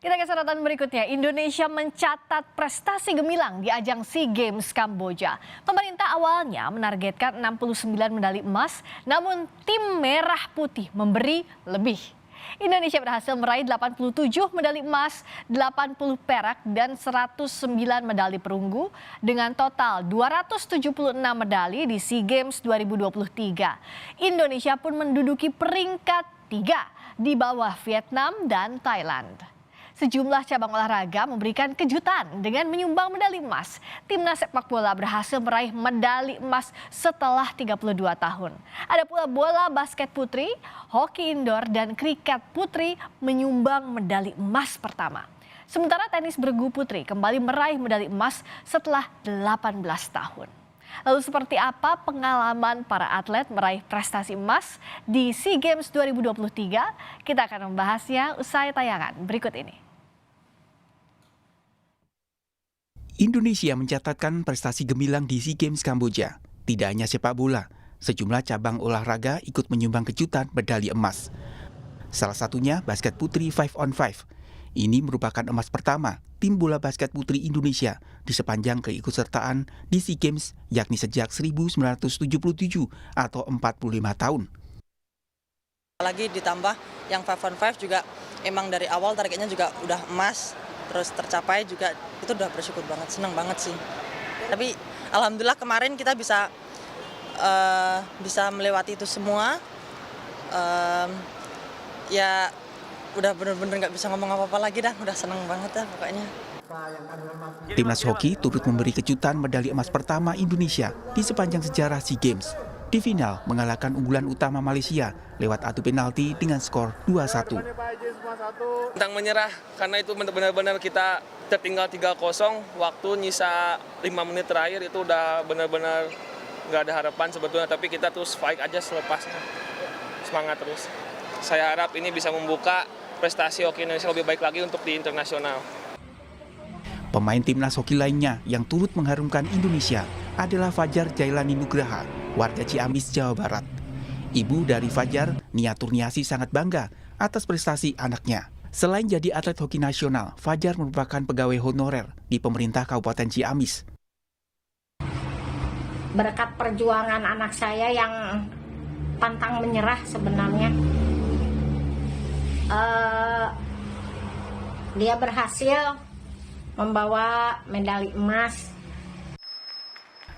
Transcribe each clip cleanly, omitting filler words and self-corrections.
Kita ke sorotan berikutnya, Indonesia mencatat prestasi gemilang di ajang SEA Games Kamboja. Pemerintah awalnya menargetkan 69 medali emas, namun tim merah putih memberi lebih. Indonesia berhasil meraih 87 medali emas, 80 perak, dan 109 medali perunggu dengan total 276 medali di SEA Games 2023. Indonesia pun menduduki peringkat 3 di bawah Vietnam dan Thailand. Sejumlah cabang olahraga memberikan kejutan dengan menyumbang medali emas. Timnas sepak bola berhasil meraih medali emas setelah 32 tahun. Ada pula bola basket putri, hoki indoor, dan kriket putri menyumbang medali emas pertama. Sementara tenis bergu putri kembali meraih medali emas setelah 18 tahun. Lalu seperti apa pengalaman para atlet meraih prestasi emas di SEA Games 2023? Kita akan membahasnya usai tayangan berikut ini. Indonesia mencatatkan prestasi gemilang di SEA Games Kamboja. Tidak hanya sepak bola, sejumlah cabang olahraga ikut menyumbang kejutan medali emas. Salah satunya basket putri 5-on-5. Ini merupakan emas pertama tim bola basket putri Indonesia di sepanjang keikutsertaan di SEA Games, yakni sejak 1977 atau 45 tahun. Lagi ditambah yang 5-on-5 juga emang dari awal targetnya juga udah emas, terus tercapai juga, itu udah bersyukur banget, senang banget sih. Tapi alhamdulillah kemarin kita bisa melewati itu semua. Ya udah bener-bener nggak bisa ngomong apa-apa lagi dah, udah senang banget dah pokoknya. Timnas hoki turut memberi kejutan medali emas pertama Indonesia di sepanjang sejarah SEA Games. Di final mengalahkan unggulan utama Malaysia lewat adu penalti dengan skor 2-1. Tentang menyerah, karena itu benar-benar kita tertinggal 3-0, waktu nyisa 5 menit terakhir itu udah benar-benar nggak ada harapan sebetulnya, tapi kita terus fight aja selepasnya, semangat terus. Saya harap ini bisa membuka prestasi hoki Indonesia lebih baik lagi untuk di internasional. Pemain timnas hoki lainnya yang turut mengharumkan Indonesia adalah Fajar Jailani Nugraha, warga Ciamis, Jawa Barat. Ibu dari Fajar, Nia Turniasi, sangat bangga atas prestasi anaknya. Selain jadi atlet hoki nasional, Fajar merupakan pegawai honorer di pemerintah Kabupaten Ciamis. Berkat perjuangan anak saya yang pantang menyerah sebenarnya, dia berhasil membawa medali emas.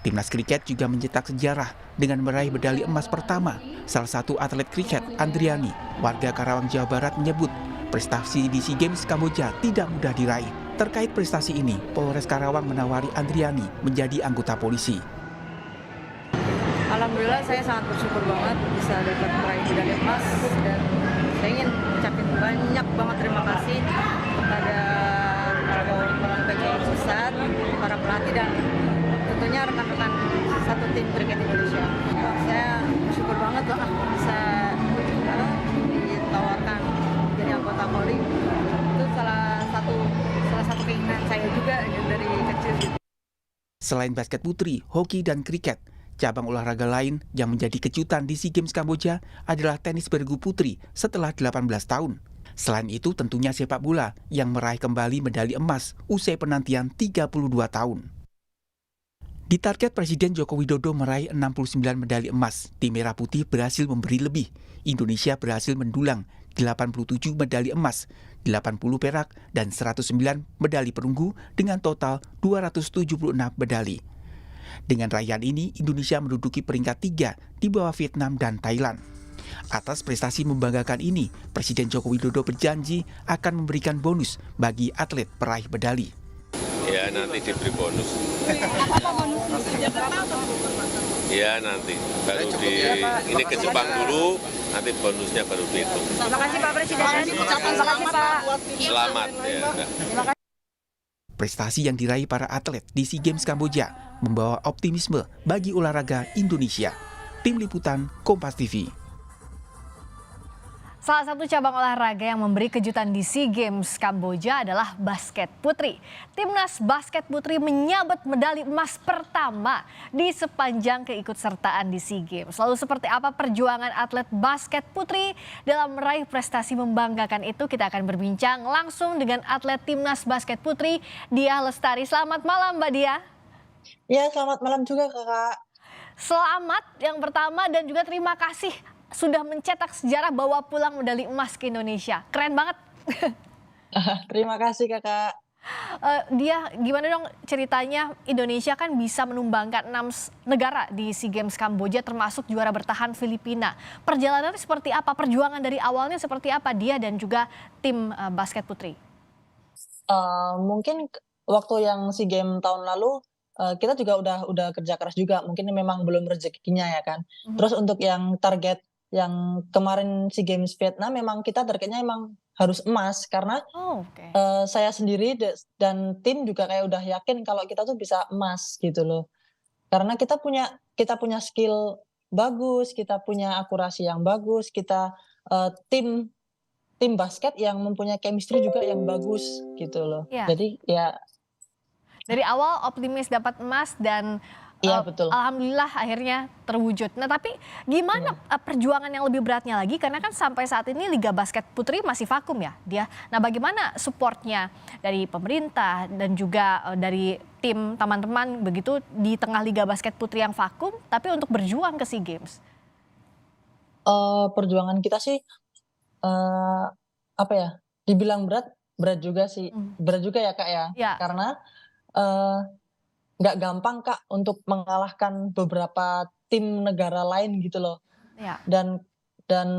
Timnas kriket juga mencetak sejarah dengan meraih medali emas pertama. Salah satu atlet kriket, Andriani, warga Karawang, Jawa Barat, menyebut prestasi di SEA Games Kamboja tidak mudah diraih. Terkait prestasi ini, Polres Karawang menawari Andriani menjadi anggota polisi. Alhamdulillah saya sangat bersyukur banget bisa dapat meraih medali emas, dan saya ingin ucapin banyak banget terima kasih kepada para PKI pusat, para pelatih, dan tentunya rekan-rekan satu tim kriket Indonesia. Saya bersyukur banget lah bisa ditawarkan jadi anggota Polri. Itu salah satu keinginan saya juga dari kecil. Selain basket putri, hoki, dan kriket, cabang olahraga lain yang menjadi kejutan di SEA Games Kamboja adalah tenis bergu putri setelah 18 tahun. Selain itu tentunya sepak bola yang meraih kembali medali emas usai penantian 32 tahun. Di target Presiden Joko Widodo meraih 69 medali emas, tim merah putih berhasil memberi lebih. Indonesia berhasil mendulang 87 medali emas, 80 perak, dan 109 medali perunggu dengan total 276 medali. Dengan raihan ini, Indonesia menduduki peringkat 3 di bawah Vietnam dan Thailand. Atas prestasi membanggakan ini, Presiden Joko Widodo berjanji akan memberikan bonus bagi atlet peraih medali. Ya nanti diberi bonus. Ya nanti baru ini ke Jepang dulu, nanti bonusnya baru dihitung. Terima kasih Pak Presiden. Terima kasih Pak. Selamat ya. Prestasi yang diraih para atlet di SEA Games Kamboja membawa optimisme bagi olahraga Indonesia. Tim Liputan Kompas TV. Salah satu cabang olahraga yang memberi kejutan di SEA Games Kamboja adalah basket putri. Timnas basket putri menyabet medali emas pertama di sepanjang keikutsertaan di SEA Games. Lalu seperti apa perjuangan atlet basket putri dalam meraih prestasi membanggakan itu? Kita akan berbincang langsung dengan atlet timnas basket putri, Diah Lestari. Selamat malam Mbak Diah. Ya, selamat malam juga Kakak. Selamat yang pertama dan juga terima kasih sudah mencetak sejarah bawa pulang medali emas ke Indonesia. Keren banget. Terima kasih Kakak. Dia gimana dong ceritanya Indonesia kan bisa menumbangkan 6 negara di SEA Games Kamboja termasuk juara bertahan Filipina. Perjalanannya seperti apa? Perjuangan dari awalnya seperti apa dia dan juga tim basket putri? Mungkin waktu yang SEA Games tahun lalu, kita juga udah kerja keras juga, mungkin memang belum rezekinya ya kan. Terus untuk yang target yang kemarin SEA Games Vietnam memang kita targetnya emang harus emas karena, Oh, oke. saya sendiri dan tim juga kayak udah yakin kalau kita tuh bisa emas gitu loh. Karena kita punya skill bagus, kita punya akurasi yang bagus, kita, tim basket yang mempunyai chemistry juga yang bagus gitu loh. Iya. Jadi ya Dari awal optimis dapat emas dan iya betul. alhamdulillah akhirnya terwujud. Nah tapi gimana perjuangan yang lebih beratnya lagi karena kan sampai saat ini Liga Basket Putri masih vakum ya dia. Nah bagaimana supportnya dari pemerintah dan juga dari tim teman-teman begitu di tengah Liga Basket Putri yang vakum tapi untuk berjuang ke SEA Games? Perjuangan kita sih, apa ya, dibilang berat juga sih. Berat juga ya Kak ya. Ya. Karena, eee, nggak gampang Kak untuk mengalahkan beberapa tim negara lain gitu loh. Ya. Dan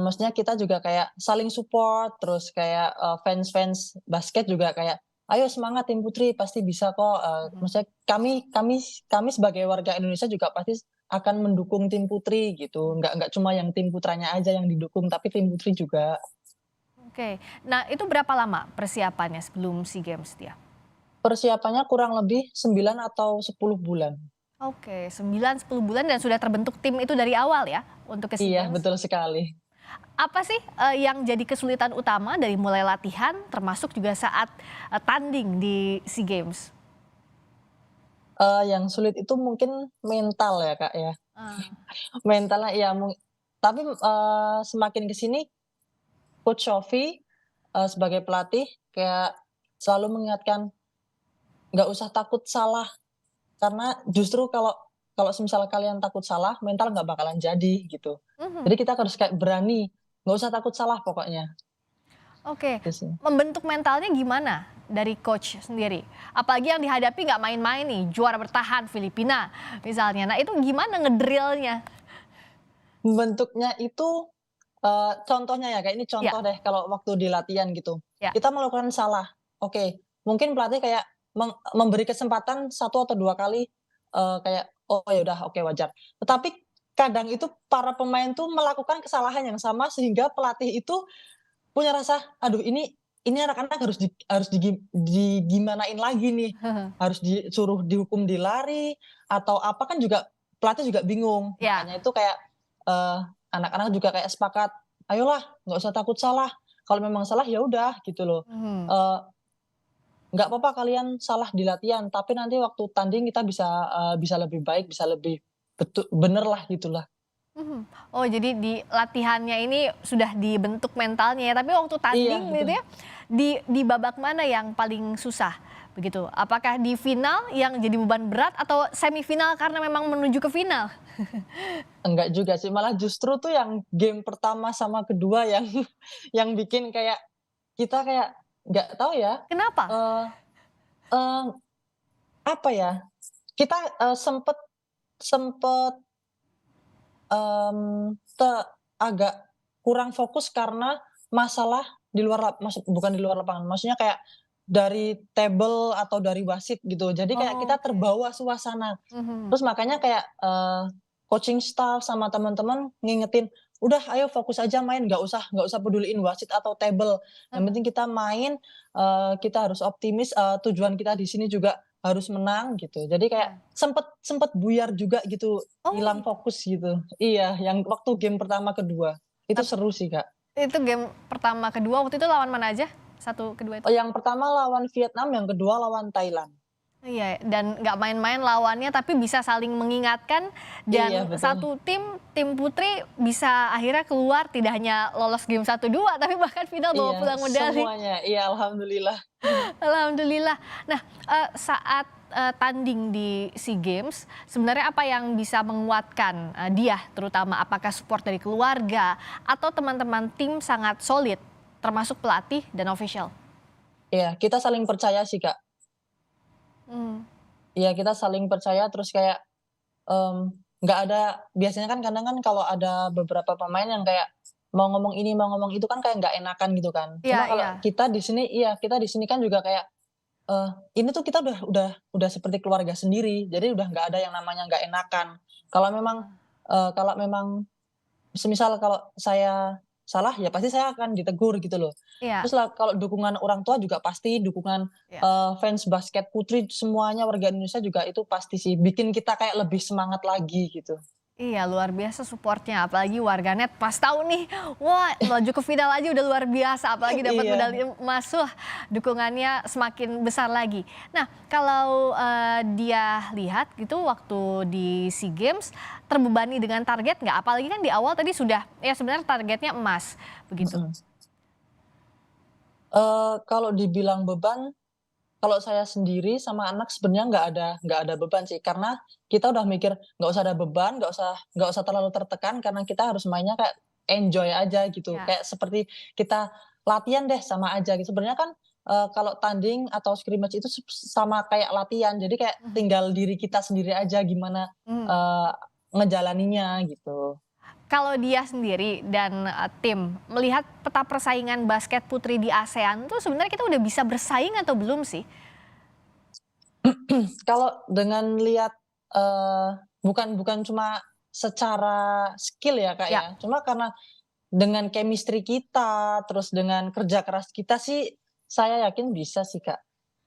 maksudnya kita juga kayak saling support, terus kayak, fans-fans basket juga kayak, "Ayo semangat tim putri pasti bisa kok," maksudnya kami sebagai warga Indonesia juga pasti akan mendukung tim putri gitu, nggak cuma yang tim putranya aja yang didukung, tapi tim putri juga. Oke. Nah itu berapa lama persiapannya sebelum SEA Games dia? Persiapannya kurang lebih 9 atau 10 bulan. Oke, 9-10 bulan dan sudah terbentuk tim itu dari awal ya untuk ke SEA Iya, Games? betul sekali. Apa sih yang jadi kesulitan utama dari mulai latihan termasuk juga saat tanding di SEA Games? Yang sulit itu mungkin mental ya, Kak, ya. Ah, Mentalnya iya tapi, semakin ke sini Coach Shofi, sebagai pelatih kayak selalu mengingatkan, "Nggak usah takut salah, karena justru kalau kalau semisal kalian takut salah, mental nggak bakalan jadi," gitu. mhm. Jadi kita harus kayak berani, nggak usah takut salah pokoknya, Oke, gitu sih. membentuk mentalnya gimana dari coach sendiri? Apalagi yang dihadapi nggak main-main nih, juara bertahan Filipina misalnya. Nah itu gimana ngedrillnya? Bentuknya itu, contohnya ya, kayak ini Ya, contoh deh kalau waktu di latihan gitu. ya. Kita melakukan salah, oke, mungkin pelatih kayak memberi kesempatan 1 atau 2 kali, kayak, "Oh ya udah, oke wajar." Tetapi kadang itu para pemain tuh melakukan kesalahan yang sama sehingga pelatih itu punya rasa, "Aduh ini anak-anak harus digimanain lagi nih, harus disuruh dihukum di lari atau apa," kan juga pelatih juga bingung. Ya. Makanya itu kayak, eee, anak-anak juga kayak sepakat, "Ayolah nggak usah takut salah, kalau memang salah ya udah," gitu loh. Mhm. Eee, "Nggak apa-apa kalian salah di latihan, tapi nanti waktu tanding kita bisa lebih baik, bisa lebih bener lah," gitulah. Mhm. Oh jadi di latihannya ini sudah dibentuk mentalnya ya, tapi waktu Iya tanding gitu betul. ya, di babak mana yang paling susah begitu? Apakah di final yang jadi beban berat atau semifinal karena memang menuju ke final? Enggak juga sih, malah justru tuh yang game pertama sama kedua yang yang bikin kayak kita kayak nggak tahu ya, Kenapa? eee eee, apa ya, kita, sempet sempet, mmm, te agak kurang fokus karena masalah di luar bukan di luar lapangan, maksudnya kayak dari table atau dari wasit gitu. Jadi kayak kita Oke. terbawa suasana. Mhm. Terus makanya kayak, coaching staff sama teman-teman ngingetin, "Udah ayo fokus aja main, nggak usah peduliin wasit atau table. Yang penting kita main, kita harus optimis, tujuan kita di sini juga harus menang," gitu. Jadi kayak Ya. sempet buyar juga gitu, Oh hilang gitu. fokus gitu. Iya, yang waktu game pertama, kedua. Itu Tap seru sih, Kak. Itu game pertama, kedua waktu itu lawan mana aja? Satu, kedua itu? Oh, yang pertama lawan Vietnam, yang kedua lawan Thailand. Iya, dan nggak main-main lawannya, tapi bisa saling mengingatkan dan Iya, betul. satu tim putri bisa akhirnya keluar tidak hanya lolos game 1-2 tapi bahkan final bawa Iya, pulang medali. semuanya. Iya, alhamdulillah. Alhamdulillah. Nah, saat tanding di SEA Games, sebenarnya apa yang bisa menguatkan dia, terutama apakah support dari keluarga atau teman-teman tim sangat solid, termasuk pelatih dan official? Iya, kita saling percaya sih, Kak. Hmm. Iya, kita saling percaya terus kayak, nggak ada biasanya kan kadang kan kalau ada beberapa pemain yang kayak mau ngomong ini, mau ngomong itu kan kayak nggak enakan gitu kan. Iya, Cuma kalau iya. kita di sini kan juga kayak, ini tuh kita udah seperti keluarga sendiri, jadi udah nggak ada yang namanya nggak enakan. Kalau memang semisal kalau saya salah, ya pasti saya akan ditegur gitu loh. Iya, Terus kalau dukungan orang tua juga pasti, dukungan, iya. fans basket putri semuanya warga Indonesia juga itu pasti sih, bikin kita kayak lebih semangat lagi gitu. Iya, luar biasa supportnya, apalagi warganet pas tahu nih, wah melaju ke final aja udah luar biasa, apalagi dapat Iya. medali emas, wah dukungannya semakin besar lagi. Nah, kalau dia lihat gitu waktu di SEA Games, terbebani dengan target nggak? Apalagi kan di awal tadi sudah, ya sebenarnya targetnya emas, begitu. Mhm. Kalau dibilang beban, kalau saya sendiri sama anak sebenarnya nggak ada beban sih, karena kita udah mikir nggak usah ada beban, nggak usah terlalu tertekan karena kita harus mainnya kayak enjoy aja gitu. Ya. Kayak seperti kita latihan deh sama aja gitu. Sebenarnya kan, kalau tanding atau scrimmage itu sama kayak latihan, jadi kayak tinggal diri kita sendiri aja gimana, Hmm. ngejalaninya gitu. Kalau dia sendiri dan tim melihat peta persaingan basket putri di ASEAN tuh sebenarnya kita udah bisa bersaing atau belum sih? Kalau dengan lihat, bukan cuma secara skill ya, Kak, Ya. ya, cuma karena dengan chemistry kita, terus dengan kerja keras kita sih, saya yakin bisa sih, Kak.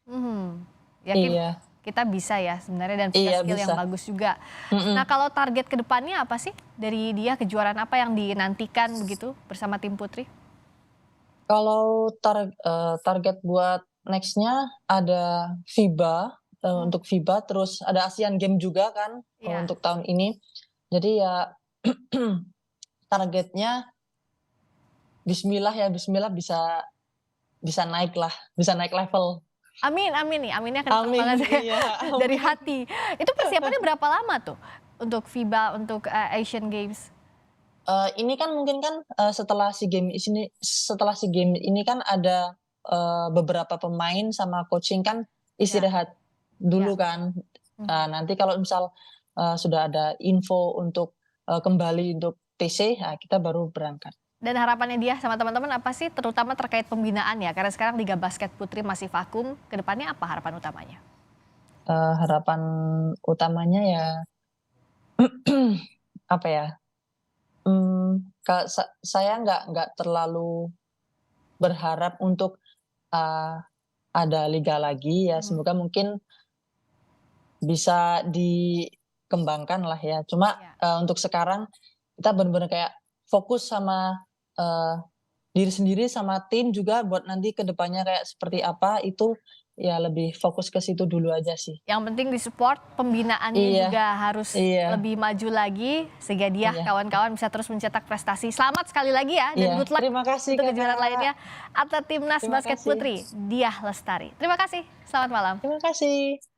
Mhm. Yakin Iya, kita bisa ya sebenarnya dan punya iya skill yang bisa. bagus juga. Mhm. Nah, kalau target ke depannya apa sih dari dia, kejuaraan apa yang dinantikan begitu bersama tim putri? Kalau target buat next-nya ada FIBA, untuk FIBA, terus ada Asian Games juga kan, Iya. untuk tahun ini. Jadi ya targetnya bismillah ya, bismillah bisa naik lah, bisa naik level. Amin, amin nih, aminnya kencang Amin, banget ya, iya, dari amin. hati. Itu persiapannya berapa lama tuh untuk FIBA, untuk Asian Games? Ini kan mungkin kan, setelah SEA Games ini kan ada, beberapa pemain sama coaching kan istirahat dulu Ya. kan. Mhm. Nanti kalau misal, sudah ada info untuk, kembali untuk TC, kita baru berangkat. Dan harapannya dia sama teman-teman apa sih, terutama terkait pembinaan ya? Karena sekarang Liga Basket Putri masih vakum, ke depannya apa harapan utamanya? Harapan utamanya ya apa ya, saya nggak terlalu berharap untuk, ada liga lagi ya, semoga mungkin bisa dikembangkan lah ya. Cuma, Ya. untuk sekarang kita bener-bener kayak fokus sama, diri sendiri sama tim juga buat nanti ke depannya kayak seperti apa, itu ya lebih fokus ke situ dulu aja sih. Yang penting di-support, pembinaannya Iya, juga harus iya, lebih maju lagi sehingga dia iya, kawan-kawan bisa terus mencetak prestasi. Selamat sekali lagi ya dan iya. good luck Terima kasih, untuk kejuaraan Kakak. lainnya atlet timnas Terima basket kasih. putri Diah Lestari. Terima kasih. Selamat malam. Terima kasih.